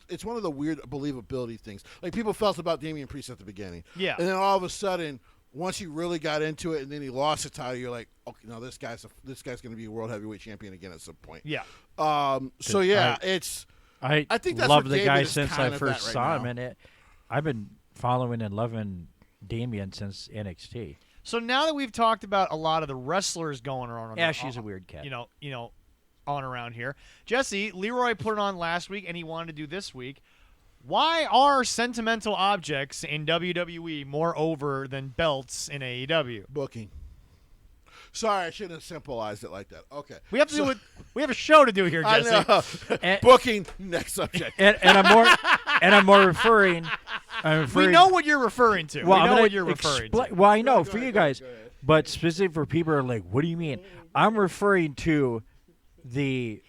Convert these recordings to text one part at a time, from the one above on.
it's one of the weird believability things. Like people felt about Damian Priest at the beginning. Yeah. And then all of a sudden, once he really got into it, and then he lost the title, you're like, okay, no, this guy's going to be a world heavyweight champion again at some point. Yeah. So yeah, I think that's love what the David guy is since kind I of first at right saw now. him, and I've been following and loving Damian since NXT. So now that we've talked about a lot of the wrestlers going around, Yeah, she's a weird cat. You know, on around here. Jesse, Leroy put it on last week, and he wanted to do this week. Why are sentimental objects in WWE more over than belts in AEW? Booking. Sorry, I shouldn't have simplified it like that. Okay. We have to do it. We have a show to do here, I Jesse. know. Booking. Next subject. And I'm more referring. We know what you're referring to. Well, we know what you're referring to. Well, I know Go for ahead, you go guys, ahead. but specific for people who are like, what do you mean? I'm referring to the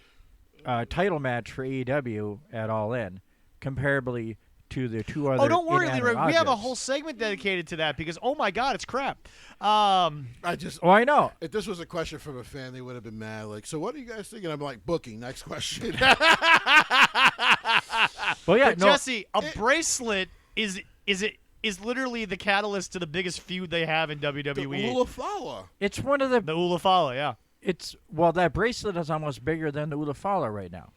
title match for AEW at All In, comparably to the two other. Oh, don't worry, inanimate Leroy. We have a objects. whole segment dedicated to that because, oh my God, it's crap. I know. If this was a question from a fan, they would have been mad. Like, so what are you guys thinking? I'm like, booking. Next question. Well, yeah, But no. Jesse, a bracelet is literally the catalyst to the biggest feud they have in The WWE. Ulafala. It's one of the. The Ulafala, yeah. That bracelet is almost bigger than the Ulafala right now.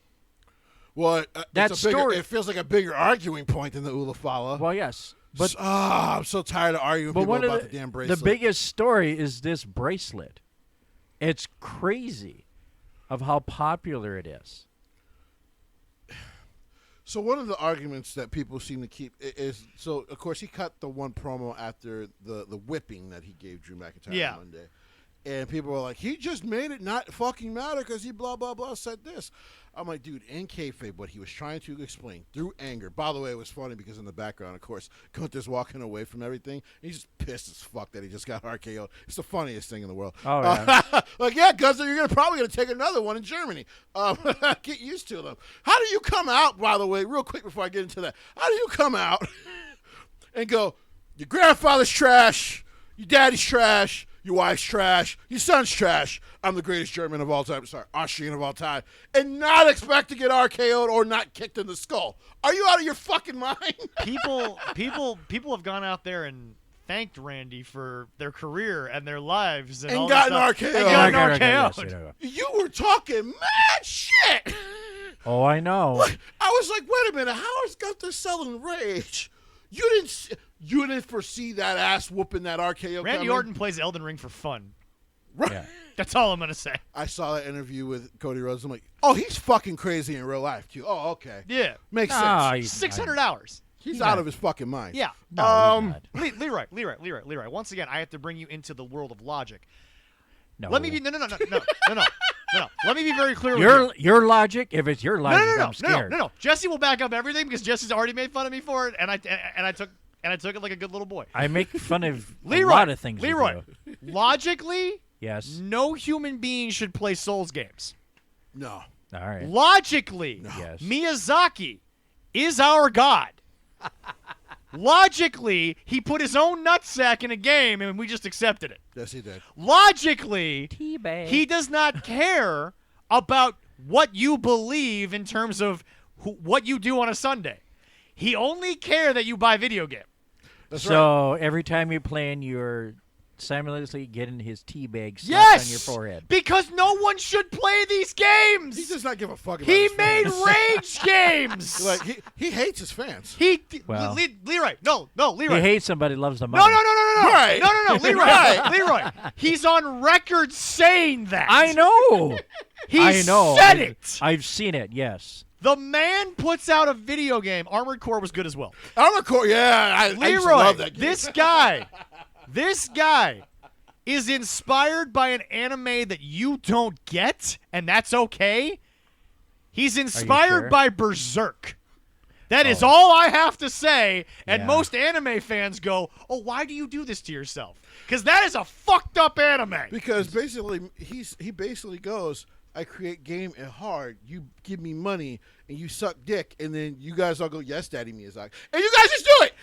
Well, That story- it feels like a bigger arguing point than the Ulafala. Well, yes, but I'm so tired of arguing with but people one about of the damn the bracelet. biggest story is this bracelet. It's crazy of how popular it is. So one of the arguments that people seem to keep is, so of course he cut the one promo after the whipping that he gave Drew McIntyre on Monday. And people were like, he just made it not fucking matter because he blah, blah, blah said this. I'm like, dude, in kayfabe, what he was trying to explain through anger. By the way, it was funny because in the background, of course, Gunther's walking away from everything. He's just pissed as fuck that he just got RKO'd. It's the funniest thing in the world. Oh, yeah. Like, yeah, Gunther, you're probably going to take another one in Germany. Get used to them. How do you come out, by the way, real quick before I get into that, how do you come out and go, your grandfather's trash, your daddy's trash, your wife's trash, your son's trash, I'm the greatest German of all time, Austrian of all time, and not expect to get RKO'd or not kicked in the skull? Are you out of your fucking mind? People have gone out there and thanked Randy for their career and their lives and all gotten this stuff. RKO'd. And gotten Okay, RKO'd. yes, you know. You were talking mad shit. Oh, I know. I was like, wait a minute, how is Gunther selling rage? You didn't foresee that ass whooping that RKO Randy coming? Orton plays Elden Ring for fun. Right. Yeah. That's all I'm going to say. I saw that interview with Cody Rhodes. I'm like, oh, he's fucking crazy in real life, too. Oh, okay. Yeah. Makes Ah, sense. he's 600 hours. He's out of his fucking mind. Yeah. No, he's not. Leroy. Once again, I have to bring you into the world of logic. No. Let me be no. Let me be very clear with you. Your logic, if it's your logic, I'm scared. No. Jesse will back up everything because Jesse's already made fun of me for it, and I took it like a good little boy. I make fun of Leroy, a lot of things. Leroy, you do. logically, Yes. no human being should play Souls games. No. All right. Logically, Yes. Miyazaki is our god. Logically, he put his own nutsack in a game and we just accepted it. Yes, he did. Logically, Teabag. he does not care about what you believe in terms of what you do on a Sunday. He only cares that you buy video game. That's right. So every time you're playing, you're simultaneously getting his teabag slapped Yes, on your forehead. because no one should play these games. He does not give a fuck about He his made fans. rage games. Like, he hates his fans. Well. Leroy, no, Leroy. He hates somebody, loves the money. No, Right. no, Leroy, Right. Leroy. He's on record saying that. I know. He I know. said it. I've seen it, yes. The man puts out a video game. Armored Core was good as well. Armored Core, yeah. I used to Leroy, love that game. this guy is inspired by an anime that you don't get, and that's okay. He's inspired sure? by Berserk. That is all I have to say, and Yeah. most anime fans go, oh, why do you do this to yourself? Because that is a fucked up anime. Because basically, he basically goes, I create game and hard. You give me money and you suck dick, and then you guys all go, yes, Daddy Miyazaki, and you guys just do it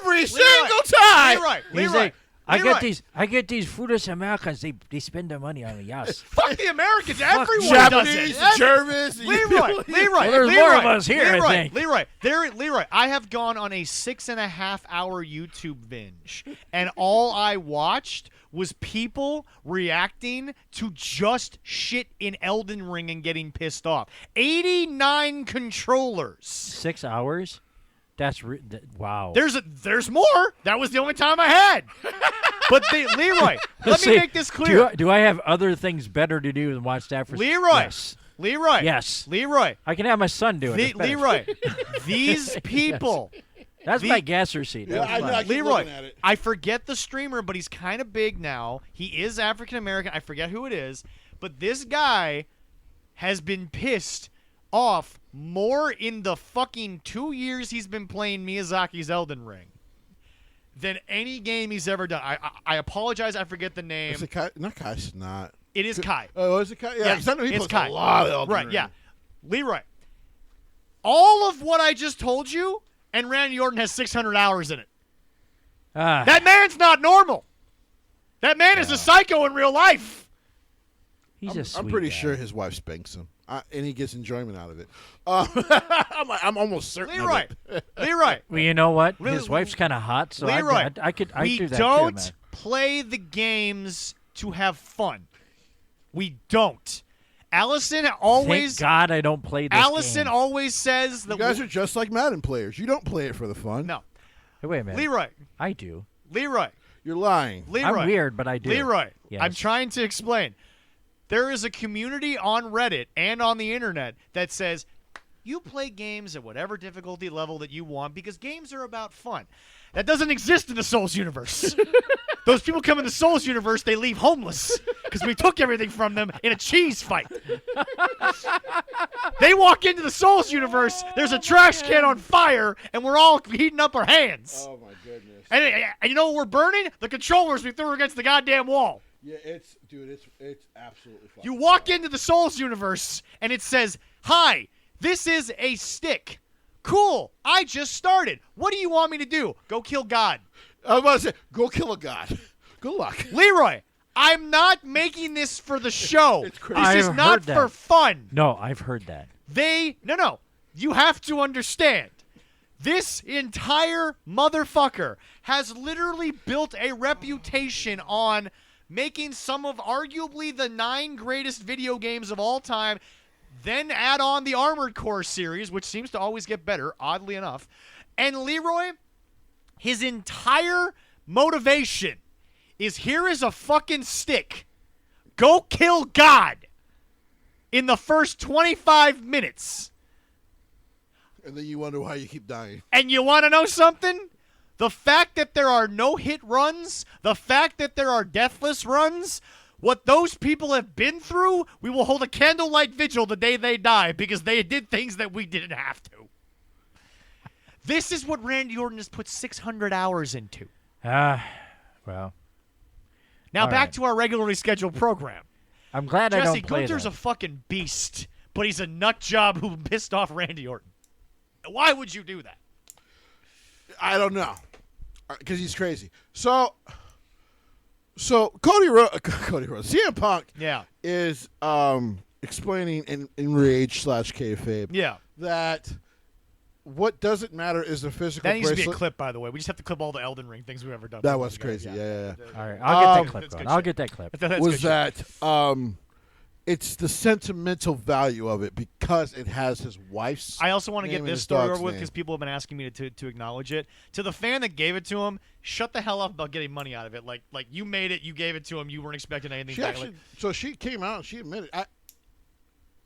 every single time. Leroy, He's like, I get these fruitless Americans. They spend their money on me. Yes. Fuck the Americans. Everyone Japanese, does it. Germans. Leroy. Well, there's more of us here, I think. Leroy, I have gone on a 6.5-hour YouTube binge, and all I watched was people reacting to just shit in Elden Ring and getting pissed off. 89 controllers. 6 hours? That's wow. There's more. That was the only time I had. But Leroy, let me make this clear. Do I have other things better to do than watch that for Leroy? Yes. Leroy. Yes. Leroy. I can have my son do it. Leroy. These people. That's my gas receipt. Yeah, I know, I keep Leroy, looking at it. I forget the streamer, but he's kind of big now. He is African American. I forget who it is. But this guy has been pissed off more in the fucking 2 years he's been playing Miyazaki's Elden Ring than any game he's ever done. I apologize. I forget the name. Is it Kai? Not Kai. It's not. It is Kai. Oh, is it Kai? Yeah, 'cause I know he it's plays Kai. a lot of Elden Right, Ring. yeah. Leroy, all of what I just told you, and Randy Orton has 600 hours in it. That man's not normal. That man is a psycho in real life. He's a sweet I'm pretty guy. sure his wife spanks him, and he gets enjoyment out of it. I'm almost certain. Leroy, of it. Leroy, Well, you know what? Leroy- His wife's kind of hot, so Leroy, I could we do that don't too, man. play the games to have fun. We don't. Allison always. Thank God I don't play this Allison game. always says that You guys are just like Madden players. You don't play it for the fun. no. Hey, wait a minute. Leroy, I do. Leroy, You're lying. Leroy. I'm weird, but I do. Leroy, Yes. I'm trying to explain. There is a community on Reddit and on the internet that says you play games at whatever difficulty level that you want because games are about fun. That doesn't exist in the Souls universe. Those people come in the Souls universe, they leave homeless because we took everything from them in a cheese fight. They walk into the Souls universe, there's a trash can on fire, and we're all heating up our hands. Oh my goodness. And you know what we're burning? The controllers we threw against the goddamn wall. Yeah, it's absolutely fun. You walk into the Souls universe, and it says, "Hi, this is a stick. Cool, I just started. What do you want me to do? Go kill God." I was about to say, go kill a god. Good luck. Leroy, I'm not making this for the show. It's crazy. This is I've not heard that. for fun. No, I've heard that. No. You have to understand. This entire motherfucker has literally built a reputation on making some of arguably the 9 greatest video games of all time, then add on the Armored Core series, which seems to always get better, oddly enough. And Leroy, his entire motivation is here is a fucking stick. Go kill God in the first 25 minutes. And then you wonder why you keep dying. And you want to know something? The fact that there are no hit runs, the fact that there are deathless runs, what those people have been through, we will hold a candlelight vigil the day they die because they did things that we didn't have to. This is what Randy Orton has put 600 hours into. Well. Now All back right. to our regularly scheduled program. I'm glad I Jesse, don't play Gunther's that. a fucking beast, but he's a nut job who pissed off Randy Orton. Why would you do that? I don't know, because he's crazy. So Cody Rhodes, CM Punk, Yeah. is explaining in Rage / kayfabe Yeah. that what doesn't matter is the physical That needs to be a bracelet. clip, by the way. We just have to clip all the Elden Ring things we've ever done. That was crazy. Yeah. All right, I'll get that clip That's going. good I'll shit. get that clip. That's Was good shit. that it's the sentimental value of it because it has his wife's. I also want to name get and this his story dog's over with name. because people have been asking me to acknowledge it. To the fan that gave it to him, shut the hell up about getting money out of it. Like you made it, you gave it to him, you weren't expecting anything She back. actually, so she came out and she admitted.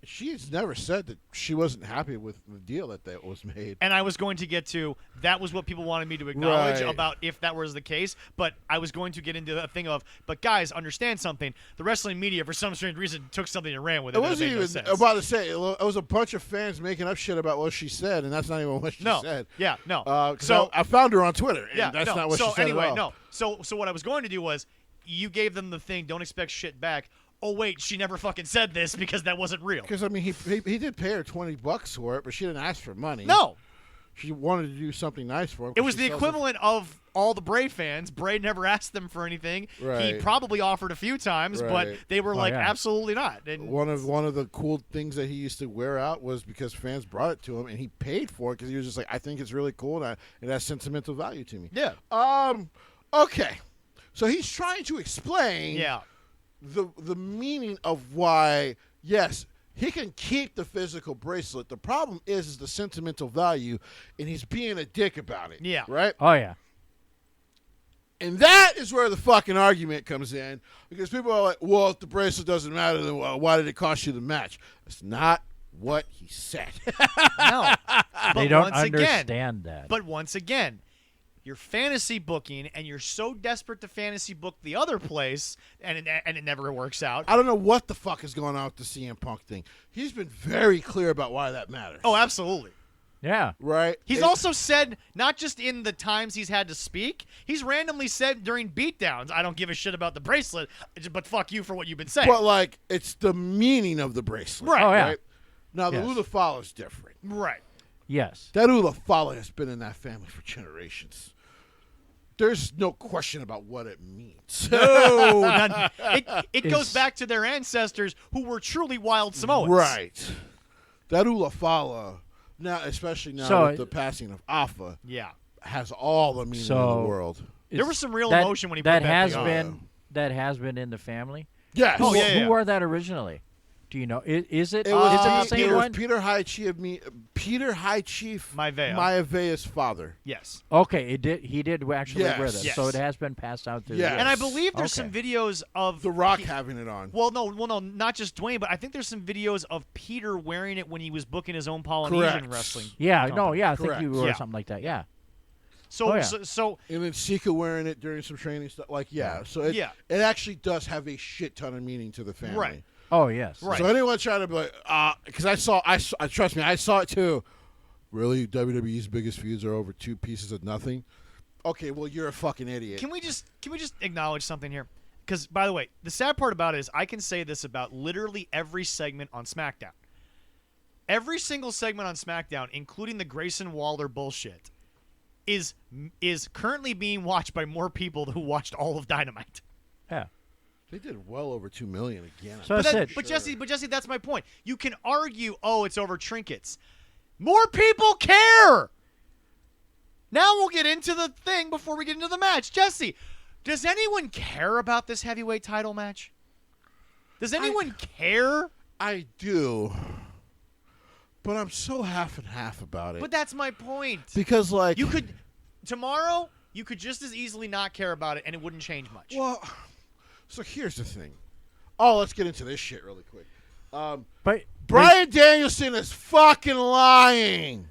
She's never said that she wasn't happy with the deal that was made. And I was going to get to, that was what people wanted me to acknowledge Right. about if that was the case, but I was going to get into that thing of, but guys, understand something. The wrestling media, for some strange reason, took something and ran with it. It and wasn't made even no sense. about to say. It was a bunch of fans making up shit about what she said, and that's not even what she No. said. Yeah, no. 'Cause So- I found her on Twitter, and Yeah, that's no. not what so she said anyway, at all. no. So what I was going to do was, you gave them the thing, don't expect shit back. Oh wait, she never fucking said this because that wasn't real. Because I mean, he did pay her $20 for it, but she didn't ask for money. No. She wanted to do something nice for him. It was the equivalent of all the Bray fans. Bray never asked them for anything. Right. He probably offered a few times, but Right. they were like, yeah. absolutely not. And One of the cool things that he used to wear out was because fans brought it to him, and he paid for it because he was just like, I think it's really cool, and it has sentimental value to me. yeah, Okay. So he's trying to explain yeah, the meaning of why, yes, he can keep the physical bracelet. The problem is the sentimental value, and he's being a dick about it. Yeah. Right? Oh yeah. And that is where the fucking argument comes in, because people are like, well, if the bracelet doesn't matter, then why did it cost you the match? That's not what he said. no. They But don't once again, understand that. But once again, you're fantasy booking, and you're so desperate to fantasy book the other place, and it never works out. I don't know what the fuck is going on with the CM Punk thing. He's been very clear about why that matters. Oh, absolutely. yeah. Right? He's also said, not just in the times he's had to speak, he's randomly said during beatdowns, I don't give a shit about the bracelet, but fuck you for what you've been saying. But, like, it's the meaning of the bracelet. Right. Oh, yeah. Right? Now, the Yes. Ulafala is different. Right. Yes. That Ulafala has been in that family for generations. There's no question about what it means. No. It goes Is- back to their ancestors who were truly wild Samoans. Right. That Ulafala, now, especially now So with the passing of Afa, Yeah. has all the meaning in So- the world. There was some real that, emotion when he that put that has thing on. been that has been in the family. Yes. Oh, yeah, Who yeah. were that originally? Do you know? Is it? It was, is it the same Peter, one? Peter High Chief, Peter High Chief Maivia. Maivea's father. Yes. Okay, it did. He did actually Yes. wear this, Yes. so it has been passed out through. Yes. the And I years. believe there's Okay. some videos of The Rock Pe- having it on. Well, no, not just Dwayne, but I think there's some videos of Peter wearing it when he was booking his own Polynesian Correct. wrestling. Yeah, company. no, yeah, I think Correct. you wore Yeah. something like that. Yeah. So, Oh, yeah. so And then Sika wearing it during some training stuff. Like, yeah. So it, Yeah. it actually does have a shit ton of meaning to the family. Right. Oh yes. Right. So anyone trying to be like, because I saw, trust me, I saw it too. Really, WWE's biggest feuds are over two pieces of nothing. Okay, well, you're a fucking idiot. Can we just acknowledge something here? Because, by the way, the sad part about it is I can say this about literally every segment on SmackDown. Every single segment on SmackDown, including the Grayson Waller bullshit, is currently being watched by more people who watched all of Dynamite. Yeah. They did well over 2 million again. So But, that's that, it. but Jesse, that's my point. You can argue, oh, it's over trinkets. More people care. Now we'll get into the thing before we get into the match. Jesse, does anyone care about this heavyweight title match? Does anyone care? I do, but I'm so half and half about it. But that's my point. Because, like, You could tomorrow. You could just as easily not care about it, and it wouldn't change much. well, so here's the thing. Oh, let's get into this shit really quick. But Bryan Danielson is fucking lying.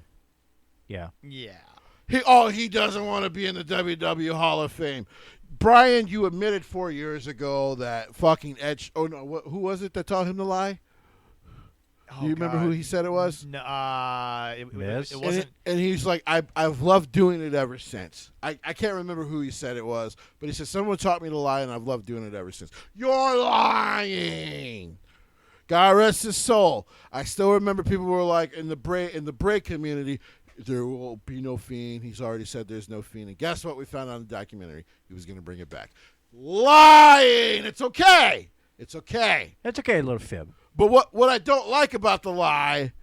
yeah. Yeah. He doesn't want to be in the WWE Hall of Fame. Brian, you admitted 4 years ago that fucking Edge. Oh no, who was it that taught him to lie? Do you remember who he said it was? No, Miz? it And, wasn't. and he's like, I've loved doing it ever since. I can't remember who he said it was, but he said someone taught me to lie, and I've loved doing it ever since. You're lying. God rest his soul. I still remember people were like in the Bray community, there will be no Fiend. He's already said there's no Fiend. And guess what we found out in the documentary? He was going to bring it back. Lying. It's okay. It's okay. It's okay, a little fib. But what I don't like about the lie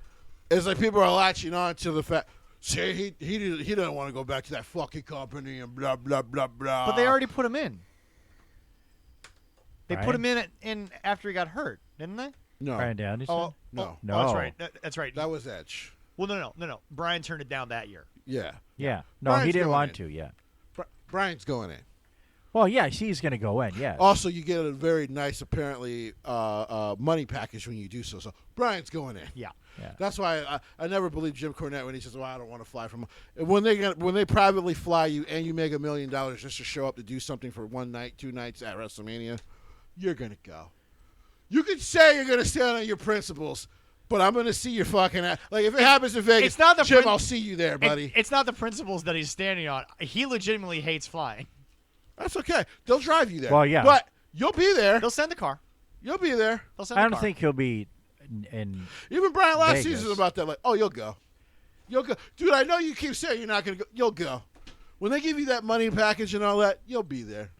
is like people are latching on to the fact, see, he doesn't want to go back to that fucking company and blah, blah, blah, blah. But they already put him in. They Right. put him in after he got hurt, didn't they? No. Bryan Danielson. Oh, No. oh, No. that's right. That's right. That was Edge. Well, no. Brian turned it down that year. Yeah. Yeah. No, Bryan's he didn't going want in. to. Yeah. Brian's going in. Well, yeah, he's going to go in. Yeah. Also, you get a very nice, apparently, money package when you do so. So Brian's going in. Yeah. Yeah. That's why I never believe Jim Cornette when he says, "Well, I don't want to fly from." When they privately fly you and you make $1 million just to show up to do something for 1 night, 2 nights at WrestleMania, you're gonna go. You can say you're gonna stand on your principles, but I'm gonna see your fucking ass. Like if it happens in Vegas, It's not the Jim, prin- I'll see you there, buddy. It's not the principles that he's standing on. He legitimately hates flying. That's okay. They'll drive you there. Well, yeah. but you'll be there. They'll send the car. You'll be there. They'll send I the don't car. think he'll be in Even Brian last Vegas. season about that. Like, oh, you'll go. You'll go. Dude, I know you keep saying you're not going to go. You'll go. When they give you that money package and all that, you'll be there.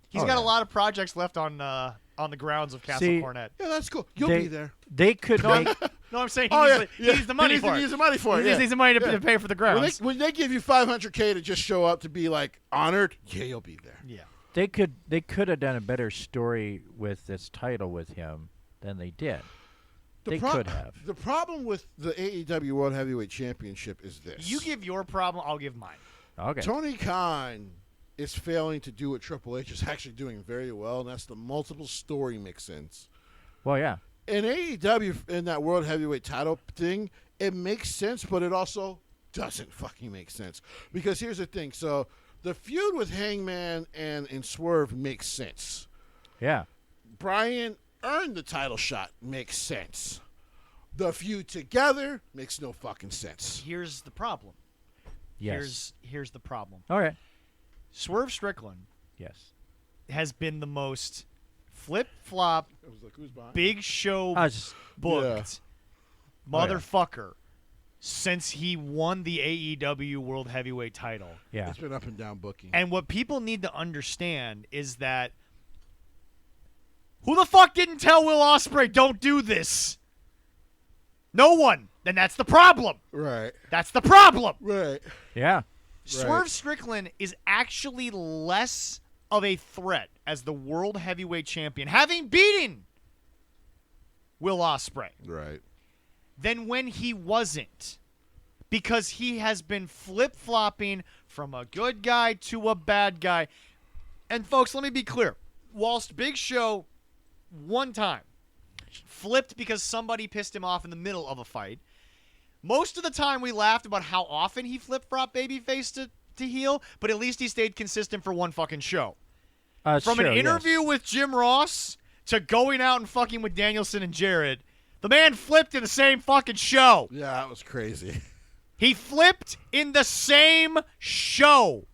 He's got a lot of projects left on the grounds of Castle Cornet. Yeah, that's cool. You'll be there. They could make... No, I'm saying he needs the money for it. He needs the money for it. He needs the money to pay for the grounds. When they give you $500K to just show up to be, like, honored, yeah, you'll be there. Yeah. They could have done a better story with this title with him than they did. They could have. The problem with the AEW World Heavyweight Championship is this. You give your problem, I'll give mine. Okay. Tony Khan is failing to do what Triple H is actually doing very well, and that's the multiple story mix-ins. Well, yeah. In AEW, in that World Heavyweight title thing, it makes sense, but it also doesn't fucking make sense. Because here's the thing. So the feud with Hangman and Swerve makes sense. Yeah. Bryan earned the title shot. Makes sense. The feud together makes no fucking sense. Here's the problem. Yes. Here's the problem. All right. Swerve Strickland Yes. has been the most flip-flop, big show booked motherfucker since he won the AEW World Heavyweight title. Yeah. It's been up and down booking. And what people need to understand is that who the fuck didn't tell Will Ospreay don't do this? No one. Then that's the problem. Right. That's the problem. Right. Yeah. Swerve Strickland is actually less of a threat as the World Heavyweight Champion, having beaten Will Ospreay, Right. than when he wasn't. Because he has been flip-flopping from a good guy to a bad guy. And folks, let me be clear. Whilst Big Show one time flipped because somebody pissed him off in the middle of a fight, most of the time we laughed about how often he flip-flopped babyface to heel, but at least he stayed consistent for one fucking show. From an interview with Jim Ross to going out and fucking with Danielson and Jarrett, the man flipped in the same fucking show. Yeah, that was crazy. He flipped in the same show.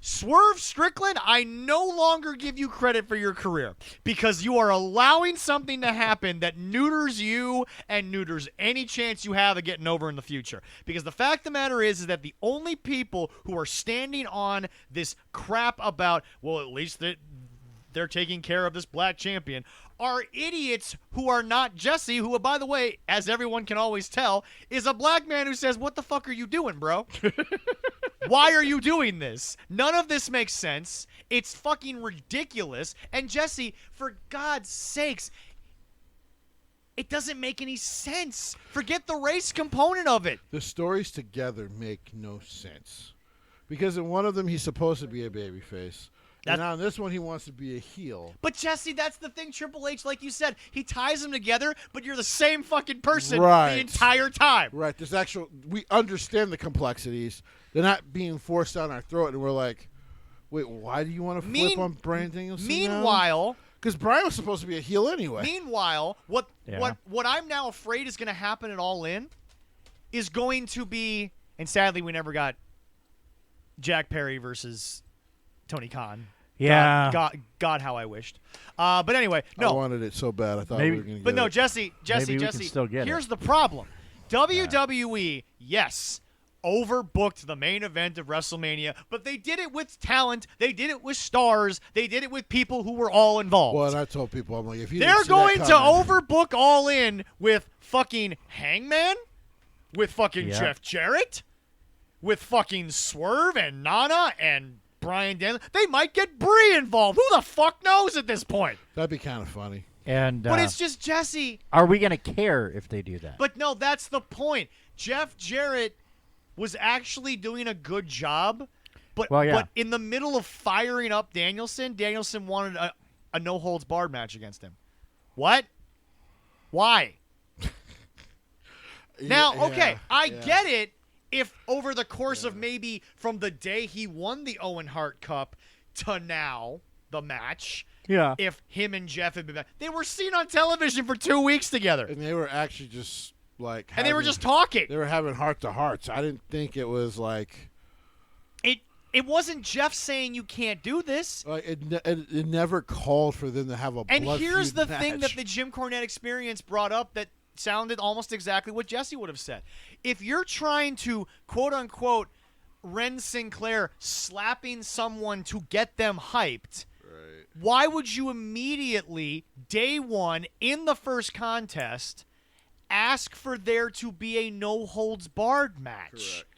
Swerve Strickland, I no longer give you credit for your career because you are allowing something to happen that neuters you and neuters any chance you have of getting over in the future. Because the fact of the matter is that the only people who are standing on this crap about, well, at least they're taking care of this black champion, are idiots who are not Jesse, who, by the way, as everyone can always tell, is a black man who says, what the fuck are you doing, bro? Why are you doing this? None of this makes sense. It's fucking ridiculous. And Jesse, for God's sakes, it doesn't make any sense. Forget the race component of it. The stories together make no sense. Because in one of them, he's supposed to be a babyface. And now in this one, he wants to be a heel. But, Jesse, that's the thing. Triple H, like you said, he ties them together, but you're the same fucking person the entire time. Right. We understand the complexities. They're not being forced down our throat, and we're like, wait, why do you want to flip on Bryan Danielson Meanwhile, because Bryan was supposed to be a heel anyway. Meanwhile, what I'm now afraid is going to happen at All In is going to be, and sadly we never got Jack Perry versus Tony Khan. Yeah. God, how I wished. But anyway, no. I wanted it so bad. I thought we were going to get But no, it. Jesse, Maybe we can still get here's it. the problem. WWE, yes, overbooked the main event of WrestleMania, but they did it with talent. They did it with stars. They did it with people who were all involved. Well, and I told people, I'm like, if you They're didn't see going that to coming- overbook All In with fucking Hangman, with fucking Jeff Jarrett, with fucking Swerve and Nana and Bryan Danielson. They might get Brie involved. Who the fuck knows at this point? That'd be kind of funny. But it's just Jesse. Are we going to care if they do that? But no, that's the point. Jeff Jarrett was actually doing a good job, but in the middle of firing up Danielson wanted a no-holds-barred match against him. What? Why? Now, okay, I get it if over the course of maybe from the day he won the Owen Hart Cup to now, the match, if him and Jeff had been back, they were seen on television for 2 weeks together. And they were actually just like they were just talking. They were having heart-to-hearts. I didn't think it was like... It wasn't Jeff saying you can't do this. It never called for them to have a blood And here's feud the thing match. that the Jim Cornette experience brought up that sounded almost exactly what Jesse would have said. If you're trying to, quote-unquote, Ren Sinclair slapping someone to get them hyped, Right. why would you immediately, day one, in the first contest, ask for there to be a no-holds-barred match? Correct.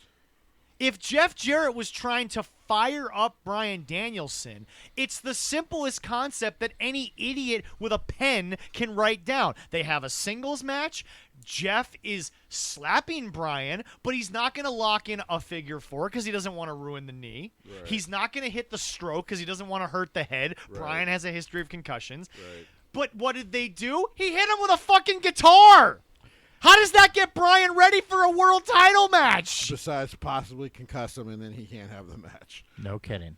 If Jeff Jarrett was trying to fire up Bryan Danielson, it's the simplest concept that any idiot with a pen can write down. They have a singles match. Jeff is slapping Bryan, but he's not going to lock in a figure four because he doesn't want to ruin the knee. Right. He's not going to hit the stroke because he doesn't want to hurt the head. Right. Bryan has a history of concussions. Right. But what did they do? He hit him with a fucking guitar. How does that get Bryan ready for a world title match? Besides possibly concuss him, and then he can't have the match. No kidding.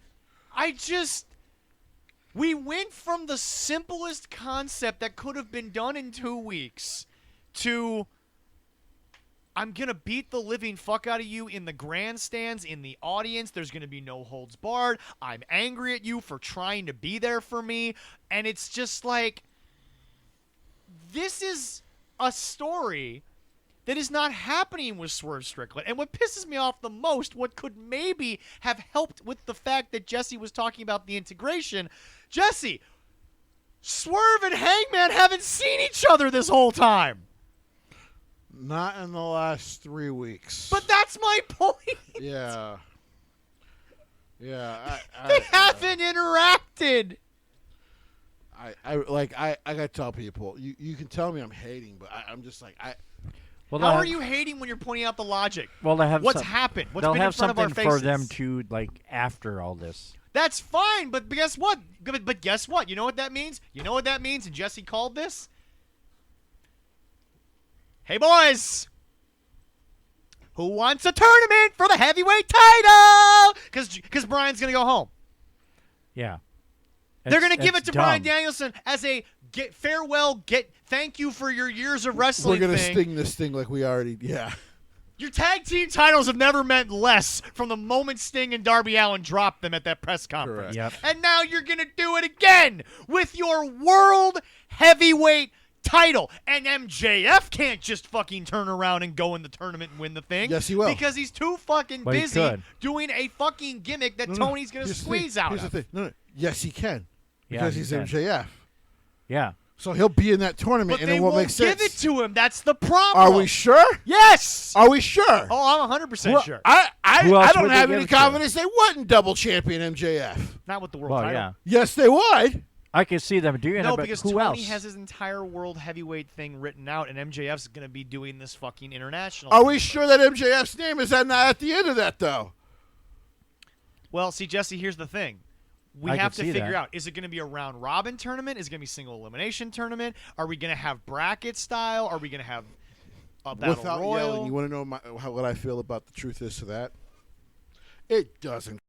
We went from the simplest concept that could have been done in 2 weeks to, I'm going to beat the living fuck out of you in the grandstands, in the audience. There's going to be no holds barred. I'm angry at you for trying to be there for me. And it's just like, this is a story that is not happening with Swerve Strickland. And what pisses me off the most, what could maybe have helped with the fact that Jesse was talking about the integration, Jesse, Swerve and Hangman haven't seen each other this whole time. Not in the last 3 weeks. But that's my point. Yeah. Yeah. They haven't interacted. I gotta tell people, you can tell me I'm hating, but I'm just like Well, How are you hating when you're pointing out the logic? Well, they have What's happened? What's they'll been have in front of our something faces? for them to like after all this. That's fine, but guess what? But guess what? You know what that means? You know what that means? And Jesse called this. Hey boys, who wants a tournament for the heavyweight title? Because Bryan's gonna go home. Yeah. They're going to give it to dumb. Bryan Danielson as a thank you for your years of wrestling. we're gonna thing. sting this thing like we already. Yeah. Your tag team titles have never meant less from the moment Sting and Darby Allin dropped them at that press conference. Yep. And now you're going to do it again with your world heavyweight title. And MJF can't just fucking turn around and go in the tournament and win the thing. Yes, he will. Because he's too fucking But he busy could. doing a fucking gimmick that No, Tony's going to here's the squeeze thing. out Here's of. the thing. No. Yes, he can. Yeah, Because he he's can. MJF. Yeah. So he'll be in that tournament, But and they it won't won't make sense. give it to him. That's the problem. Are we sure? Yes. Are we sure? Oh, I'm 100% Well, sure. I Who else don't would they have give any it to? confidence they wouldn't double champion MJF. Not with the world Well, title. yeah. Yes, they would. I can see them doing No, it, but because who Tony else? has his entire world heavyweight thing written out, and MJF's going to be doing this fucking international. Are thing. we sure that MJF's name is not at the end of that, though? Well, see, Jesse, here's the thing. We I have can to see figure that. out, is it going to be a round-robin tournament? Is it going to be single elimination tournament? Are we going to have bracket style? Are we going to have a battle Without royal? yelling, you want to know what I feel about the truth is to that? It doesn't